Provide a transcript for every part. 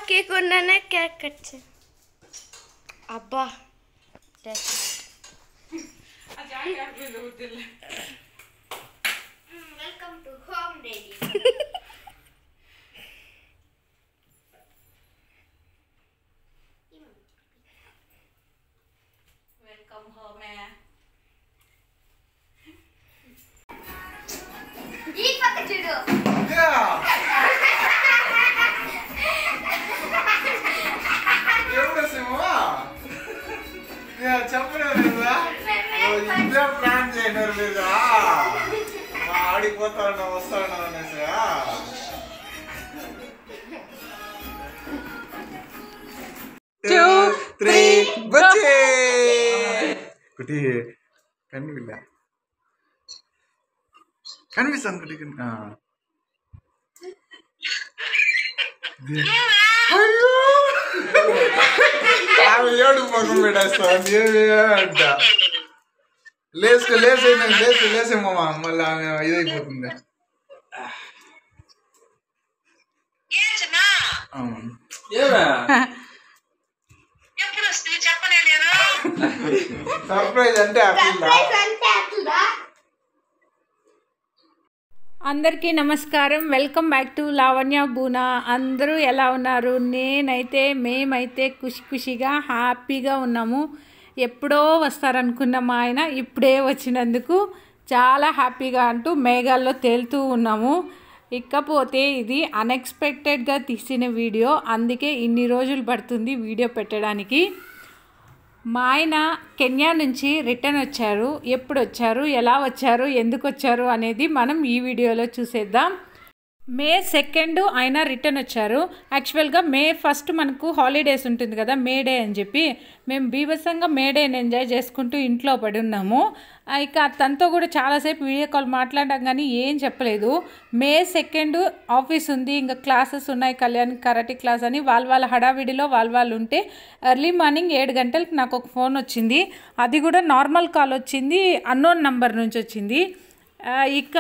Cake बनाना क्या करते अब्बा welcome to home daddy welcome home है ये पकड़ दो ఇదే ప్లాన్ చేయడారు లేదా ఆడిపోతాను వస్తాను అనేసి 2 3 బచ్చే కుటి కనిపిల్ల కనిపిస్తాను కుటి ఆమె ఏడు మొఖం పెట్టేస్తాను అంట లేసేమో మళ్ళీ ఆమె ఇదైపోతుంది సర్ప్రైజ్ అంటే అందరికీ నమస్కారం. వెల్కమ్ బ్యాక్ టు లావణ్య బూనా. అందరూ ఎలా ఉన్నారు? మేమైతే ఖుషిగా హ్యాపీగా ఉన్నాము. ఎప్పుడో వస్తారనుకున్న మా ఆయన ఇప్పుడే వచ్చినందుకు చాలా హ్యాపీగా అంటూ మేఘాల్లో తేలుతూ ఉన్నాము. ఇకపోతే ఇది అన్ఎక్స్పెక్టెడ్గా తీసిన వీడియో, అందుకే ఇన్ని రోజులు పడుతుంది వీడియో పెట్టడానికి. మా ఆయన కెన్యా నుంచి రిటర్న్ వచ్చారు. ఎప్పుడు వచ్చారు, ఎలా వచ్చారు, ఎందుకు వచ్చారు అనేది మనం ఈ వీడియోలో చూసేద్దాం. May 2 ఆయన రిటర్న్ వచ్చారు. యాక్చువల్గా May 1 మనకు హాలిడేస్ ఉంటుంది కదా, మే డే అని చెప్పి మేము బీభత్సంగా మే డేని ఎంజాయ్ చేసుకుంటూ ఇంట్లో పడి ఉన్నాము. ఇక తనతో కూడా చాలాసేపు వీడియో కాల్ మాట్లాడడం కానీ ఏం చెప్పలేదు. May 2 ఆఫీస్ ఉంది, ఇంకా క్లాసెస్ ఉన్నాయి, కళ్యాణ్ కరాటే క్లాస్ అని వాళ్ళ హడావిడిలో వాళ్ళు ఉంటే ఎర్లీ మార్నింగ్ 7 గంటలకు నాకు ఒక ఫోన్ వచ్చింది. అది కూడా నార్మల్ కాల్ వచ్చింది, అన్నోన్ నంబర్ నుంచి వచ్చింది. ఇక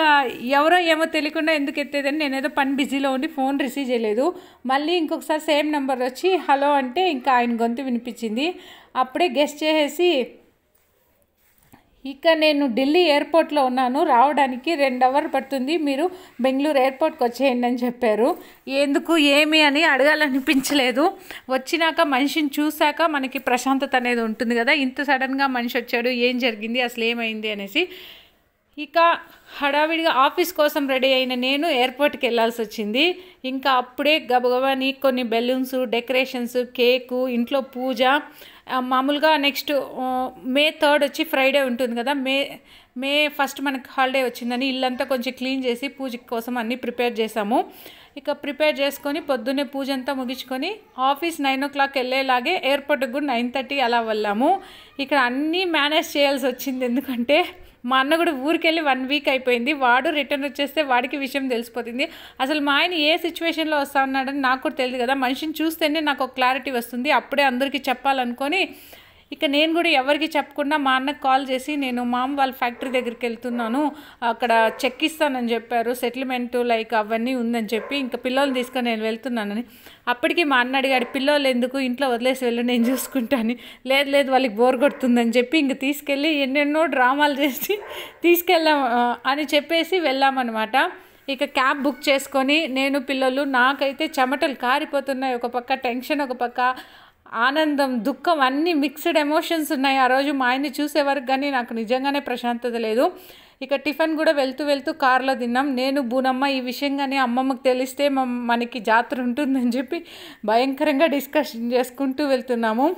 ఎవరో ఏమో తెలియకుండా ఎందుకు ఎత్తేదని నేనేదో పని బిజీలో ఉండి ఫోన్ రిసీవ్ చేయలేదు. మళ్ళీ ఇంకొకసారి సేమ్ నెంబర్ వచ్చి హలో అంటే ఇంకా ఆయన గొంతు వినిపించింది. అప్పుడే గెస్ట్ చేసేసి ఇక నేను ఢిల్లీ ఎయిర్పోర్ట్లో ఉన్నాను, రావడానికి 2 అవర్లు పడుతుంది, మీరు బెంగళూరు ఎయిర్పోర్ట్కి వచ్చేయండి అని చెప్పారు. ఎందుకు ఏమి అని అడగాలనిపించలేదు. వచ్చినాక మనిషిని చూశాక మనకి ప్రశాంతత అనేది ఉంటుంది కదా. ఇంత సడన్గా మనిషి వచ్చాడు, ఏం జరిగింది, అసలు ఏమైంది అనేసి ఇక హడావిడిగా ఆఫీస్ కోసం రెడీ అయిన నేను ఎయిర్పోర్ట్కి వెళ్ళాల్సి వచ్చింది. ఇంకా అప్పుడే గబగబాని కొన్ని బెలూన్స్, డెకరేషన్స్, కేకు, ఇంట్లో పూజ. మామూలుగా నెక్స్ట్ May 3 వచ్చి ఫ్రైడే ఉంటుంది కదా, మే 1 మనకి హాలిడే వచ్చిందని ఇల్లంతా కొంచెం క్లీన్ చేసి పూజ కోసం అన్నీ ప్రిపేర్ చేసాము. ఇక ప్రిపేర్ చేసుకొని పొద్దున్నే పూజ అంతా ముగించుకొని ఆఫీస్ 9 o'clock వెళ్ళేలాగే ఎయిర్పోర్ట్కి కూడా 9:30 అలా వెళ్ళాము. ఇక్కడ అన్నీ మేనేజ్ చేయాల్సి వచ్చింది, ఎందుకంటే మా అన్న కూడా ఊరికెళ్ళి 1 వీక్ అయిపోయింది. వాడు రిటర్న్ వచ్చేస్తే వాడికి విషయం తెలిసిపోతుంది. అసలు మా ఆయన ఏ సిచ్యువేషన్లో వస్తా ఉన్నాడని నాకు కూడా తెలియదు కదా. మనిషిని చూస్తేనే నాకు ఒక క్లారిటీ వస్తుంది, అప్పుడే అందరికీ చెప్పాలనుకొని ఇక నేను కూడా ఎవరికి చెప్పకుండా మా అన్నకు కాల్ చేసి నేను మామ వాళ్ళ ఫ్యాక్టరీ దగ్గరికి వెళ్తున్నాను, అక్కడ చెక్ ఇస్తానని చెప్పారు, సెటిల్మెంటు లైక్ అవన్నీ ఉందని చెప్పి ఇంకా పిల్లల్ని తీసుకొని నేను వెళ్తున్నానని. అప్పటికి మా అన్న అడిగాడు, పిల్లలు ఎందుకు, ఇంట్లో వదిలేసి వెళ్ళు, నేను చూసుకుంటాను. లేదు వాళ్ళకి బోర్ కొడుతుందని చెప్పి ఇంక తీసుకెళ్ళి ఎన్నెన్నో డ్రామాలు చేసి తీసుకెళ్ళాం అని చెప్పేసి వెళ్ళామన్నమాట. ఇక క్యాబ్ బుక్ చేసుకొని నేను పిల్లలు, నాకైతే చెమటలు కారిపోతున్నాయి, ఒక పక్క టెన్షన్, ఒక పక్క ఆనందం, దుఃఖం, అన్నీ మిక్స్డ్ ఎమోషన్స్ ఉన్నాయి. ఆ రోజు మా ఆయన్ని చూసే వరకు కానీ నాకు నిజంగానే ప్రశాంతత లేదు. ఇక టిఫిన్ కూడా వెళ్తూ కార్లో తిన్నాం. నేను బూనమ్మ ఈ విషయం కానీ అమ్మమ్మకి తెలిస్తే మనకి జాతర ఉంటుందని చెప్పి భయంకరంగా డిస్కషన్ చేసుకుంటూ వెళ్తున్నాము.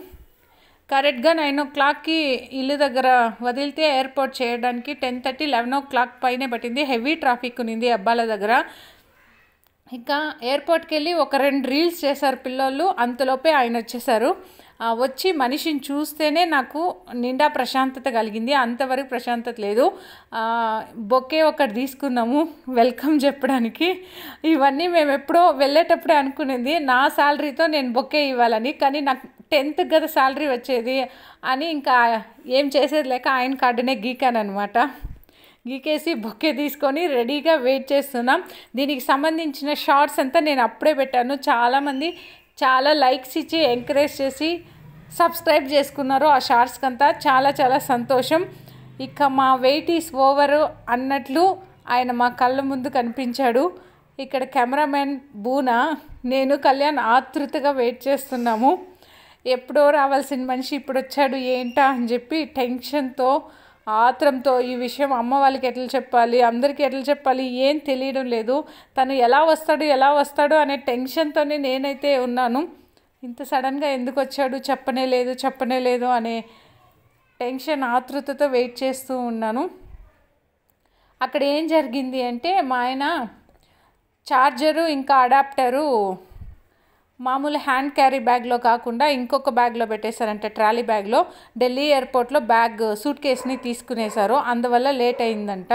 కరెక్ట్గా 9 o'clockకి ఇల్లు దగ్గర వదిలితే ఎయిర్పోర్ట్ చేయడానికి 10:30, 11 o'clock పైనే పట్టింది. హెవీ ట్రాఫిక్ ఉంది అబ్బాల దగ్గర. ఇక ఎయిర్పోర్ట్కి వెళ్ళి ఒక 2 రీల్స్ చేశారు పిల్లలు, అంతలోపే ఆయన వచ్చేసారు. వచ్చి మనిషిని చూస్తేనే నాకు నిండా ప్రశాంతత కలిగింది, అంతవరకు ప్రశాంతత లేదు. బొకే ఒకటి తీసుకున్నాము వెల్కమ్ చెప్పడానికి. ఇవన్నీ మేము ఎప్పుడో వెళ్ళేటప్పుడే అనుకునేది, నా శాలరీతో నేను బొకే ఇవ్వాలని, కానీ నాకు 10th కదా శాలరీ వచ్చేది అని ఇంకా ఏం చేసేది లేక ఆయన కార్డునే గీకాను అనమాట. గీకేసి బొకే తీసుకొని రెడీగా వెయిట్ చేస్తున్నాం. దీనికి సంబంధించిన షార్ట్స్ అంతా నేను అప్పుడే పెట్టాను. చాలామంది చాలా లైక్స్ ఇచ్చి ఎంకరేజ్ చేసి సబ్స్క్రైబ్ చేసుకున్నారు ఆ షార్ట్స్కి అంతా. చాలా చాలా సంతోషం. ఇక మా వెయిట్ ఈస్ ఓవర్ అన్నట్లు ఆయన మా కళ్ళ ముందు కనిపించాడు. ఇక్కడ కెమెరామెన్ బూనా, నేను కళ్యాణ్ ఆతృతగా వెయిట్ చేస్తున్నాము. ఎప్పుడో రావాల్సిన మనిషి ఇప్పుడు వచ్చాడు ఏంటా అని చెప్పి టెన్షన్తో ఆత్రంతో ఈ విషయం అమ్మ వాళ్ళకి ఎట్లా చెప్పాలి, అందరికీ ఎట్లా చెప్పాలి ఏం తెలియడం లేదు. తను ఎలా వస్తాడు అనే టెన్షన్తోనే నేనైతే ఉన్నాను. ఇంత సడన్గా ఎందుకు వచ్చాడు చెప్పనే లేదు అనే టెన్షన్ ఆతృతతో వెయిట్ చేస్తూ ఉన్నాను. అక్కడ ఏం జరిగింది అంటే మా ఆయన చార్జరు ఇంకా అడాప్టరు మామూలు హ్యాండ్ క్యారీ బ్యాగ్లో కాకుండా ఇంకొక బ్యాగ్లో పెట్టేశారంట, ట్రాలీ బ్యాగ్లో. ఢిల్లీ ఎయిర్పోర్ట్లో సూట్ కేస్ని తీసుకునేశారు, అందువల్ల లేట్ అయిందంట.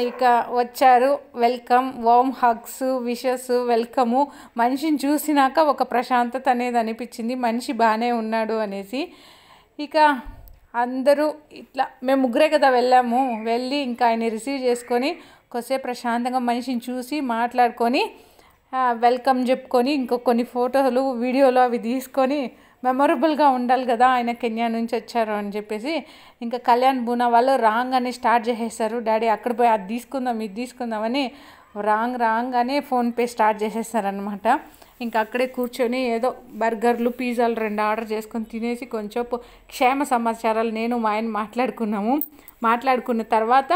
ఇక వచ్చారు, వెల్కమ్, వార్మ్ హగ్స్, విషెస్, వెల్కము. మనిషిని చూసినాక ఒక ప్రశాంతత అనేది అనిపించింది, మనిషి బాగానే ఉన్నాడు అనేసి. ఇక అందరూ ఇట్లా మేము ముగ్గురే కదా వెళ్ళాము, వెళ్ళి ఇంకా ఆయన్ని రిసీవ్ చేసుకొని కొద్దిసేపు ప్రశాంతంగా మనిషిని చూసి మాట్లాడుకొని వెల్కమ్ చెప్పుకొని ఇంకో కొన్ని ఫోటోలు వీడియోలు అవి తీసుకొని మెమొరబుల్గా ఉండాలి కదా ఆయన కెన్యా నుంచి వచ్చారు అని చెప్పేసి ఇంకా కళ్యాణ్ బూనా వాళ్ళు రాంగానే స్టార్ట్ చేసేసారు. డాడీ అక్కడ పోయి అది తీసుకుందాం ఇది తీసుకుందామని రాగానే ఫోన్పే స్టార్ట్ చేసేసారనమాట. ఇంకా అక్కడే కూర్చొని ఏదో బర్గర్లు పిజ్జాలు 2 ఆర్డర్ చేసుకొని తినేసి కొంచెం క్షేమ సమాచారాలు నేను మా ఆయన మాట్లాడుకున్న తర్వాత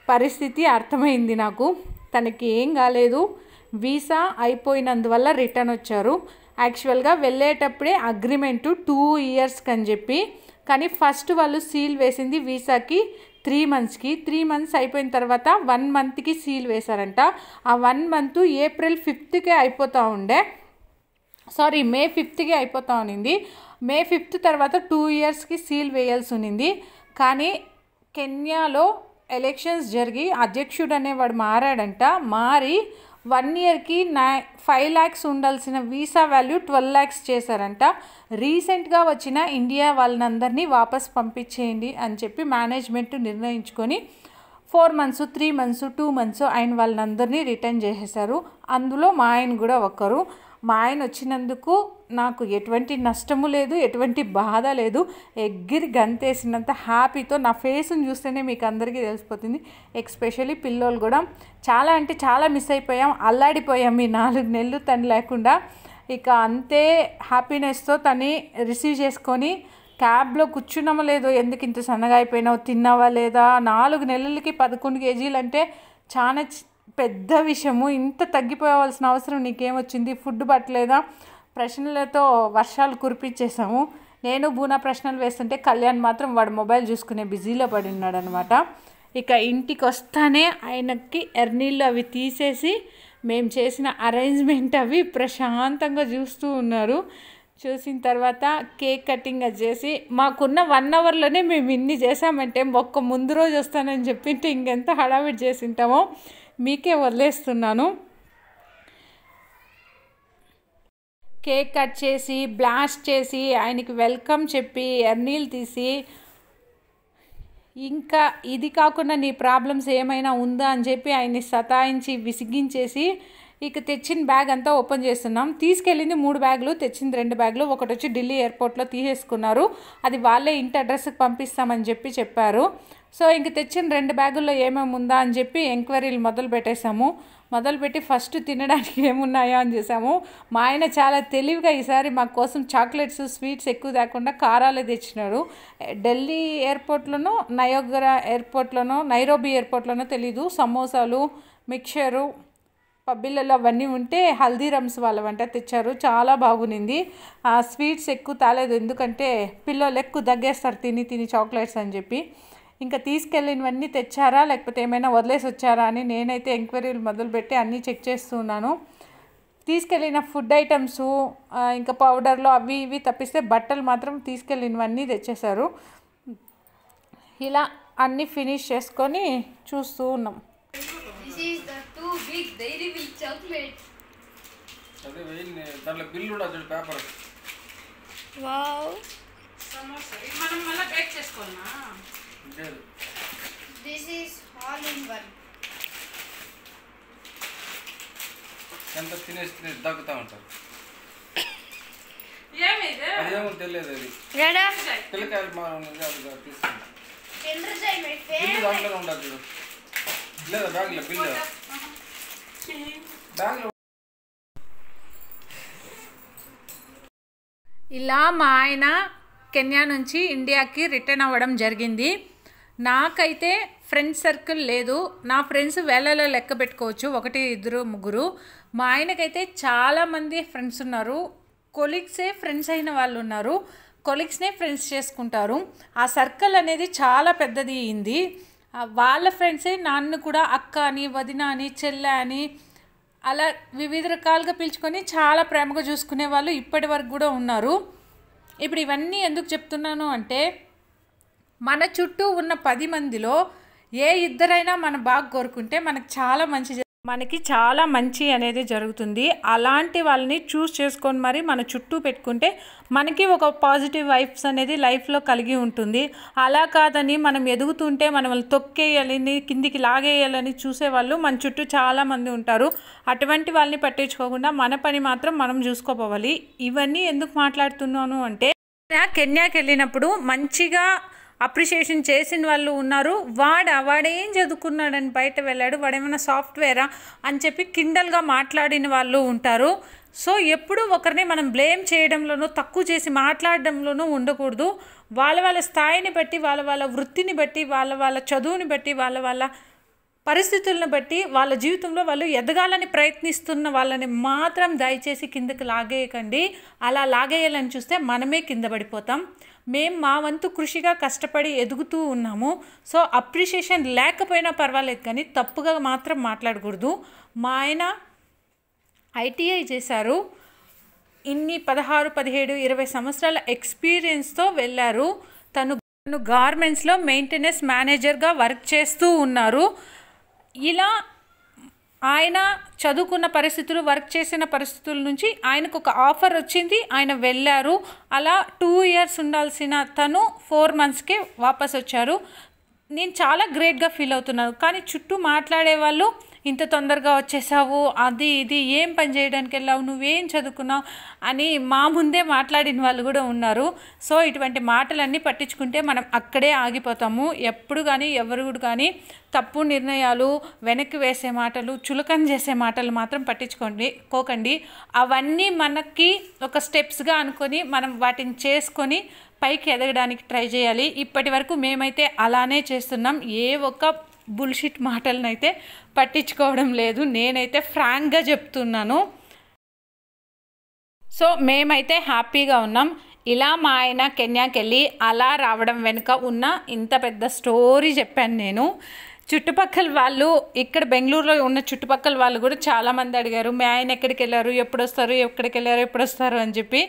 పరిస్థితి అర్థమైంది నాకు. తనకి ఏం కాలేదు, వీసా అయిపోయినందువల్ల రిటర్న్ వచ్చారు. యాక్చువల్గా వెళ్ళేటప్పుడే అగ్రిమెంటు 2 ఇయర్స్కి అని చెప్పి, కానీ ఫస్ట్ వాళ్ళు సీల్ వేసింది వీసాకి 3 మంత్స్కి. 3 మంత్స్ అయిపోయిన తర్వాత 1 మంత్కి సీల్ వేశారంట. ఆ 1 మంత్ ఏప్రిల్ 5థ్కే అయిపోతూ ఉండే, మే 5థ్కి అయిపోతూ ఉన్నింది. మే 5th తర్వాత 2 ఇయర్స్కి సీల్ వేయాల్సి ఉన్నింది. కానీ కెన్యాలో ఎలక్షన్స్ జరిగి అధ్యక్షుడు అనేవాడు మారాడంట. మారి 1 ఇయర్కి 5 lakhs ఉండాల్సిన వీసా వాల్యూ 12 lakhs చేశారంట. రీసెంట్గా వచ్చిన ఇండియా వాళ్ళందరినీ వాపస్ పంపించేయండి అని చెప్పి మేనేజ్మెంట్ నిర్ణయించుకొని 4 months, 3 months, 2 months ఆయన వాళ్ళందరినీ రిటర్న్ చేసేశారు. అందులో మా ఆయన కూడా ఒకరు. మా ఆయన వచ్చినందుకు నాకు ఎటువంటి నష్టము లేదు, ఎటువంటి బాధ లేదు. ఎగిరి గంతేసినంత హ్యాపీతో నా ఫేస్ని చూస్తేనే మీకు అందరికీ తెలిసిపోతుంది. ఎస్పెషల్లీ పిల్లోళ్ళు కూడా చాలా అంటే చాలా మిస్ అయిపోయాం, అల్లాడిపోయాం ఈ 4 నెలలు తను లేకుండా. ఇక అంతే హ్యాపీనెస్తో తను రిసీవ్ చేసుకొని క్యాబ్లో కూర్చున్నామో లేదో, ఎందుకు ఇంత సన్నగా అయిపోయినావు, తిన్నావా లేదా, 4 నెలలకి 11 kgs అంటే చాలా పెద్ద విషయము. ఇంత తగ్గిపోవాల్సిన అవసరం నీకేమొచ్చింది, ఫుడ్ పట్టలేదా, ప్రశ్నలతో వర్షాలు కురిపించేసాము. నేను బూనా ప్రశ్నలు వేస్తుంటే కళ్యాణ్ మాత్రం వాడు మొబైల్ చూసుకునే బిజీలో పడి ఉన్నాడు అనమాట. ఇక ఇంటికి వస్తానే ఆయనకి ఎర్నీళ్ళు అవి తీసేసి మేము చేసిన అరేంజ్మెంట్ అవి ప్రశాంతంగా చూస్తూ ఉన్నారు. చూసిన తర్వాత కేక్ కటింగ్ అది చేసి మాకున్న 1 hourలోనే మేము ఇన్ని చేసామంటే ఒక్క ముందు రోజు వస్తానని చెప్పింటే ఇంకెంత హడావిడి చేసి ఉంటామో మీకే వదిలేస్తున్నాను. కేక్ కట్ చేసి బ్లాస్ట్ చేసి ఆయనకి వెల్కమ్ చెప్పి ఎర్నీళ్ళు తీసి, ఇంకా ఇది కాకుండా నీ ప్రాబ్లమ్స్ ఏమైనా ఉందా అని చెప్పి ఆయన్ని సతాయించి విసిగించేసి ఇక తెచ్చిన బ్యాగ్ అంతా ఓపెన్ చేస్తున్నాం. తీసుకెళ్ళింది 3 బ్యాగులు, తెచ్చింది 2 బ్యాగులు. ఒకటి వచ్చి ఢిల్లీ ఎయిర్పోర్ట్లో తీసేసుకున్నారు, అది వాళ్ళే ఇంటి అడ్రస్కి పంపిస్తామని చెప్పారు. సో ఇంక తెచ్చిన 2 బ్యాగుల్లో ఏమేమి ఉందా అని చెప్పి ఎంక్వైరీలు మొదలుపెట్టి ఫస్ట్ తినడానికి ఏమున్నాయో అని చేసాము. మా ఆయన చాలా తెలివిగా ఈసారి మా కోసం చాక్లెట్స్, స్వీట్స్ ఎక్కువ తేకుండా కారాలే తెచ్చినాడు. ఢిల్లీ ఎయిర్పోర్ట్లోనో నైరోబీ ఎయిర్పోర్ట్లోనో తెలీదు, సమోసాలు, మిక్చరు, పబ్బిళ్ళలో అవన్నీ ఉంటే హల్దీరామ్స్ వాళ్ళ వంట తెచ్చారు, చాలా బాగునింది. స్వీట్స్ ఎక్కువ తాలేదు, ఎందుకంటే పిల్లలు ఎక్కువ దగ్గేస్తారు తిని చాక్లెట్స్ అని చెప్పి. ఇంకా తీసుకెళ్ళినవన్నీ తెచ్చారా లేకపోతే ఏమైనా వదిలేసి వచ్చారా అని నేనైతే ఎంక్వైరీలు మొదలుపెట్టి అన్నీ చెక్ చేస్తున్నాను. తీసుకెళ్ళిన ఫుడ్ ఐటమ్స్ ఇంకా పౌడర్లు అవి ఇవి తప్పిస్తే బట్టలు మాత్రం తీసుకెళ్ళినవన్నీ తెచ్చేశారు. ఇలా అన్నీ ఫినిష్ చేసుకొని చూస్తూ ఉన్నాం. This is the too big dairy milk chocolate. అదే వేయండి దాంట్లో బిల్లు కూడా చూడు పేపర్. Wow. సమోసా మనం మళ్ళీ బేక్ చేసుకోవాలనా? లేదు. This is all in one. ఎంత తినేసి తగ్గుతూ ఉంటారు. ఏమో తెలియదు అది ఏడా పిల్లకాయలు మా ఉంది అది తీసుకుంటా ఎండ్రజాయ్ మై బిల్లు దాంట్లో ఉండదు చూడు లేదా బ్యాగ్లో బిల్లు బ్యాగ్లో ఇలా మా ఆయన కెన్యా నుంచి ఇండియాకి రిటర్న్ అవ్వడం జరిగింది. నాకైతే ఫ్రెండ్స్ సర్కిల్ లేదు. నా ఫ్రెండ్స్ వేళలో లెక్క పెట్టుకోవచ్చు, 1 2 3. మా ఆయనకైతే చాలామంది ఫ్రెండ్స్ ఉన్నారు. కొలీగ్సే ఫ్రెండ్స్ అయిన వాళ్ళు ఉన్నారు. కొలీగ్స్నే ఫ్రెండ్స్ చేసుకుంటారు. ఆ సర్కిల్ అనేది చాలా పెద్దది అయింది. వాళ్ళ ఫ్రెండ్సే నన్ను కూడా అక్క అని, వదిన అని, చెల్లె అని అలా వివిధ రకాలుగా పిలుచుకొని చాలా ప్రేమగా చూసుకునే వాళ్ళు ఇప్పటి వరకు కూడా ఉన్నారు. ఇప్పుడు ఇవన్నీ ఎందుకు చెప్తున్నాను అంటే, మన చుట్టూ ఉన్న 10 మందిలో ఏ ఇద్దరైనా మనం బాగా కోరుకుంటే మనకి చాలా మంచి అనేది జరుగుతుంది. అలాంటి వాళ్ళని చూస్ చేసుకొని మరి మన చుట్టూ పెట్టుకుంటే మనకి ఒక పాజిటివ్ వైబ్స్ అనేది లైఫ్లో కలిగి ఉంటుంది. అలా కాదని మనం ఎదుగుతుంటే మనల్ని తొక్కేయాలని, కిందికి లాగేయాలని చూసేవాళ్ళు మన చుట్టూ చాలామంది ఉంటారు. అటువంటి వాళ్ళని పట్టించుకోకుండా మన పని మాత్రం మనం చూసుకోపోవాలి. ఇవన్నీ ఎందుకు మాట్లాడుతున్నాను అంటే, కెన్యాకి వెళ్ళినప్పుడు మంచిగా అప్రిషియేషన్ చేసిన వాళ్ళు ఉన్నారు. వాడేం చదువుకున్నాడని బయట వెళ్ళాడు, వాడేమైనా సాఫ్ట్వేరా అని చెప్పి కిండల్గా మాట్లాడిన వాళ్ళు ఉంటారు. సో ఎప్పుడు ఒకరిని మనం బ్లేమ్ చేయడంలోనూ, తక్కువ చేసి మాట్లాడడంలోనూ ఉండకూడదు. వాళ్ళ స్థాయిని బట్టి, వాళ్ళ వృత్తిని బట్టి, వాళ్ళ చదువుని బట్టి, వాళ్ళ పరిస్థితులను బట్టి వాళ్ళ జీవితంలో వాళ్ళు ఎదగాలని ప్రయత్నిస్తున్న వాళ్ళని మాత్రం దయచేసి కిందకి లాగేయకండి. అలా లాగేయాలని చూస్తే మనమే కింద పడిపోతాం. మేము మా వంతు కృషిగా కష్టపడి ఎదుగుతూ ఉన్నాము. సో అప్రిషియేషన్ లేకపోయినా పర్వాలేదు, కానీ తప్పుగా మాత్రం మాట్లాడకూడదు. మా ఆయన ఐటీఐ చేశారు. ఇన్ని 16, 17, 20 సంవత్సరాల ఎక్స్పీరియన్స్తో వెళ్ళారు. తను గార్మెంట్స్లో మెయింటెనెన్స్ మేనేజర్గా వర్క్ చేస్తూ ఉన్నారు. ఇలా ఆయన చదువుకున్న పరిస్థితులు, వర్క్ చేసిన పరిస్థితుల నుంచి ఆయనకు ఒక ఆఫర్ వచ్చింది. ఆయన వెళ్ళారు. అలా 2 years ఉండాల్సిన తను 4 monthsకే వాపస్ వచ్చారు. నేను చాలా గ్రేట్గా ఫీల్ అవుతున్నాను. కానీ చుట్టూ మాట్లాడే వాళ్ళు, ఇంత తొందరగా వచ్చేసావు, అది ఇది, ఏం పని చేయడానికి వెళ్ళావు, నువ్వేం చదువుకున్నావు అని మా ముందే మాట్లాడిన వాళ్ళు కూడా ఉన్నారు. సో ఇటువంటి మాటలన్నీ పట్టించుకుంటే మనం అక్కడే ఆగిపోతాము. ఎప్పుడు కానీ ఎవరు కానీ తప్పు నిర్ణయాలు, వెనక్కి వేసే మాటలు, చులకన చేసే మాటలు మాత్రం పట్టించుకోకండి. అవన్నీ మనకి ఒక స్టెప్స్గా అనుకొని మనం వాటిని చేసుకొని పైకి ఎదగడానికి ట్రై చేయాలి. ఇప్పటి వరకు మేమైతే అలానే చేస్తున్నాం. ఏ ఒక్క బుల్షిట్ మాటలను అయితే పట్టించుకోవడం లేదు. నేనైతే ఫ్రాంక్గా చెప్తున్నాను. సో మేమైతే హ్యాపీగా ఉన్నాం. ఇలా మా ఆయన కెన్యాకి వెళ్ళి అలా రావడం వెనుక ఉన్న ఇంత పెద్ద స్టోరీ చెప్పాను నేను. చుట్టుపక్కల వాళ్ళు, ఇక్కడ బెంగళూరులో ఉన్న చుట్టుపక్కల వాళ్ళు కూడా చాలామంది అడిగారు, మీ ఆయన ఎక్కడికి వెళ్ళారు, ఎప్పుడు వస్తారు అని చెప్పి.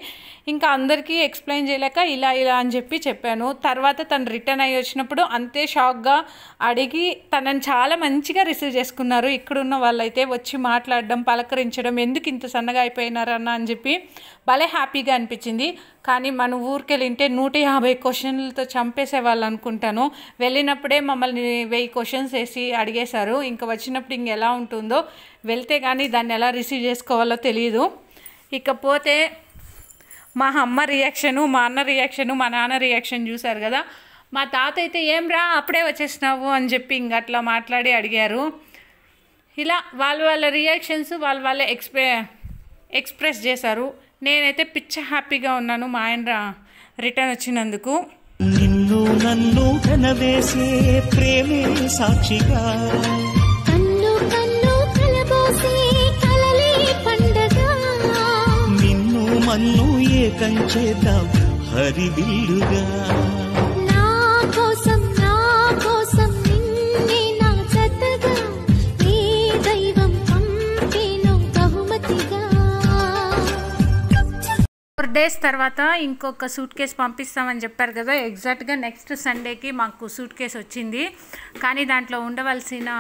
ఇంకా అందరికీ ఎక్స్ప్లెయిన్ చేయలేక ఇలా అని చెప్పాను. తర్వాత తను రిటర్న్ అయ్యి వచ్చినప్పుడు అంతే షాక్గా అడిగి తనని చాలా మంచిగా రిసీవ్ చేసుకున్నారు. ఇక్కడున్న వాళ్ళైతే వచ్చి మాట్లాడడం, పలకరించడం, ఎందుకు ఇంత సన్నగా అయిపోయినారన్న అని చెప్పి భలే హ్యాపీగా అనిపించింది. కానీ మన ఊరికి వెళ్ళింటే 150 క్వశ్చన్లతో చంపేసేవాళ్ళు అనుకుంటాను. వెళ్ళినప్పుడే మమ్మల్ని 1000 క్వశ్చన్స్ వేసి అడిగేశారు. ఇంకా వచ్చినప్పుడు ఎలా ఉంటుందో, వెళ్తే కానీ దాన్ని ఎలా రిసీవ్ చేసుకోవాలో తెలియదు. ఇకపోతే మా అమ్మ రియాక్షను, మా అన్న రియాక్షను, మా నాన్న రియాక్షన్ చూశారు కదా. మా తాత అయితే ఏం రా అప్పుడే వచ్చేసినావు అని చెప్పి ఇంక అట్లా మాట్లాడి అడిగారు. ఇలా వాళ్ళ రియాక్షన్స్ వాళ్ళ ఎక్స్ప్రెస్ చేశారు. నేనైతే పిచ్చ హ్యాపీగా ఉన్నాను మా ఆయన రిటర్న్ వచ్చినందుకు. నిన్ను నన్ను కనవేసే ప్రేమే సాక్షిగా, కన్ను కలబోసే కలలే పండగ, నిన్ను మన్ను ఏకం చేద్దాం హరివిల్లుగా. నా కోసం నిన్నే నా జతగా ఏ దైవం పంపేను బహుమతిగా. 4 days తర్వాత ఇంకొక సూట్ కేసు పంపిస్తామని చెప్పారు కదా. ఎగ్జాక్ట్గా నెక్స్ట్ సండేకి మాకు సూట్ కేసు వచ్చింది. కానీ దాంట్లో ఉండవలసిన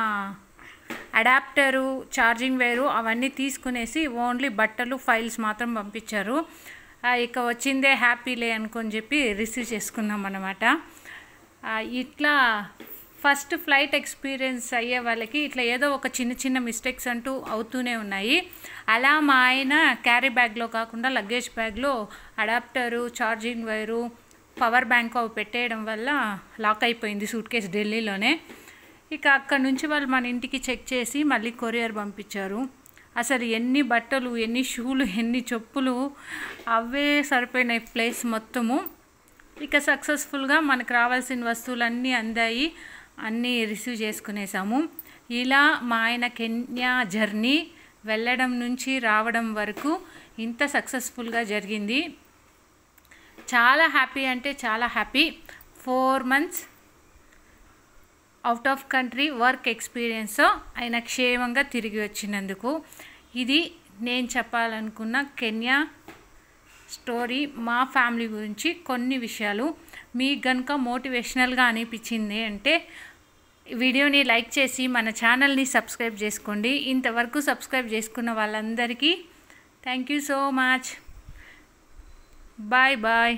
అడాప్టరు, ఛార్జింగ్ వైరు అవన్నీ తీసుకునేసి ఓన్లీ బట్టలు, ఫైల్స్ మాత్రం పంపించారు. ఇక వచ్చిందే హ్యాపీలే అనుకొని చెప్పి రిసీవ్ చేసుకున్నాం అన్నమాట. ఇట్లా ఫస్ట్ ఫ్లైట్ ఎక్స్పీరియన్స్ అయ్యే వాళ్ళకి ఇట్లా ఏదో ఒక చిన్న చిన్న మిస్టేక్స్ అంటూ అవుతూనే ఉన్నాయి. అలా మా ఆయన క్యారీ బ్యాగ్లో కాకుండా లగేజ్ బ్యాగ్లో adapter, charging wire, power bank అవి పెట్టేయడం వల్ల లాక్ అయిపోయింది సూట్ కేస్ ఢిల్లీలోనే. ఇక అక్కడ నుంచి వాళ్ళు మన ఇంటికి చెక్ చేసి మళ్ళీ కొరియర్ పంపించారు. అసలు ఎన్ని బట్టలు, ఎన్ని షూలు, ఎన్ని చెప్పులు అవే సరిపోయినాయి ప్లేస్ మొత్తము. ఇక సక్సెస్ఫుల్గా మనకు రావాల్సిన వస్తువులన్నీ అందాయి, అన్నీ రిసీవ్ చేసుకునేసాము. ఇలా మా ఆయన కెన్యా జర్నీ వెళ్ళడం నుంచి రావడం వరకు ఇంత సక్సెస్ఫుల్గా జరిగింది. చాలా హ్యాపీ అంటే చాలా happy. 4 months out of country work experience ఆయన క్షేమంగా తిరిగి వచ్చినందుకు. ఇది నేను చెప్పాలనుకున్న కెన్యా స్టోరీ, మా ఫ్యామిలీ గురించి కొన్ని విషయాలు. మీకు కనుక మోటివేషనల్గా అనిపించింది అంటే వీడియోని లైక్ చేసి మన ఛానల్ని సబ్స్క్రైబ్ చేసుకోండి. ఇంతవరకు సబ్స్క్రైబ్ చేసుకున్న వాళ్ళందరికీ thank you so much. Bye bye.